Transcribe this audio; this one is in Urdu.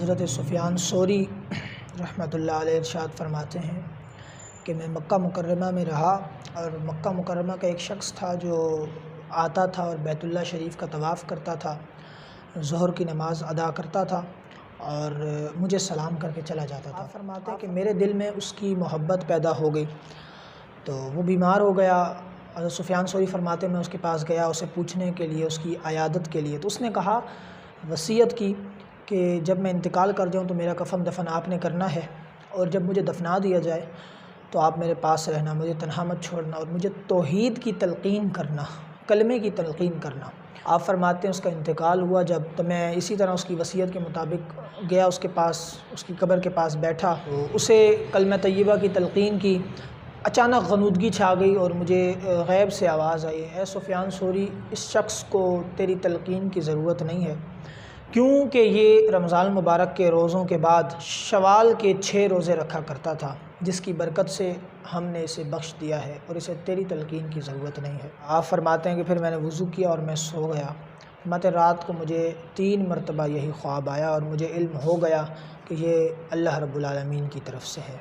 حضرت سفیان ثوری رحمۃ اللہ علیہ ارشاد فرماتے ہیں کہ میں مکہ مکرمہ میں رہا اور مکہ مکرمہ کا ایک شخص تھا جو آتا تھا اور بیت اللہ شریف کا طواف کرتا تھا، ظہر کی نماز ادا کرتا تھا اور مجھے سلام کر کے چلا جاتا تھا۔ فرماتے ہیں کہ میرے دل میں اس کی محبت پیدا ہو گئی، تو وہ بیمار ہو گیا۔ حضرت سفیان ثوری فرماتے ہیں میں اس کے پاس گیا اسے پوچھنے کے لیے، اس کی عیادت کے لیے، تو اس نے کہا، وصیت کی کہ جب میں انتقال کر جاؤں تو میرا کفن دفن آپ نے کرنا ہے، اور جب مجھے دفنا دیا جائے تو آپ میرے پاس رہنا، مجھے تنہا مت چھوڑنا، اور مجھے توحید کی تلقین کرنا، کلمے کی تلقین کرنا۔ آپ فرماتے ہیں اس کا انتقال ہوا جب، تو میں اسی طرح اس کی وصیت کے مطابق گیا اس کے پاس، اس کی قبر کے پاس بیٹھا، تو اسے کلمہ طیبہ کی تلقین کی۔ اچانک غنودگی چھا گئی اور مجھے غیب سے آواز آئی، اے سفیان ثوری، اس شخص کو تیری تلقین کی ضرورت نہیں ہے، کیونکہ یہ رمضان المبارک کے روزوں کے بعد شوال کے 6 روزے رکھا کرتا تھا، جس کی برکت سے ہم نے اسے بخش دیا ہے، اور اسے تیری تلقین کی ضرورت نہیں ہے۔ آپ فرماتے ہیں کہ پھر میں نے وضو کیا اور میں سو گیا۔ فرماتے رات کو مجھے 3 مرتبہ یہی خواب آیا اور مجھے علم ہو گیا کہ یہ اللہ رب العالمین کی طرف سے ہے۔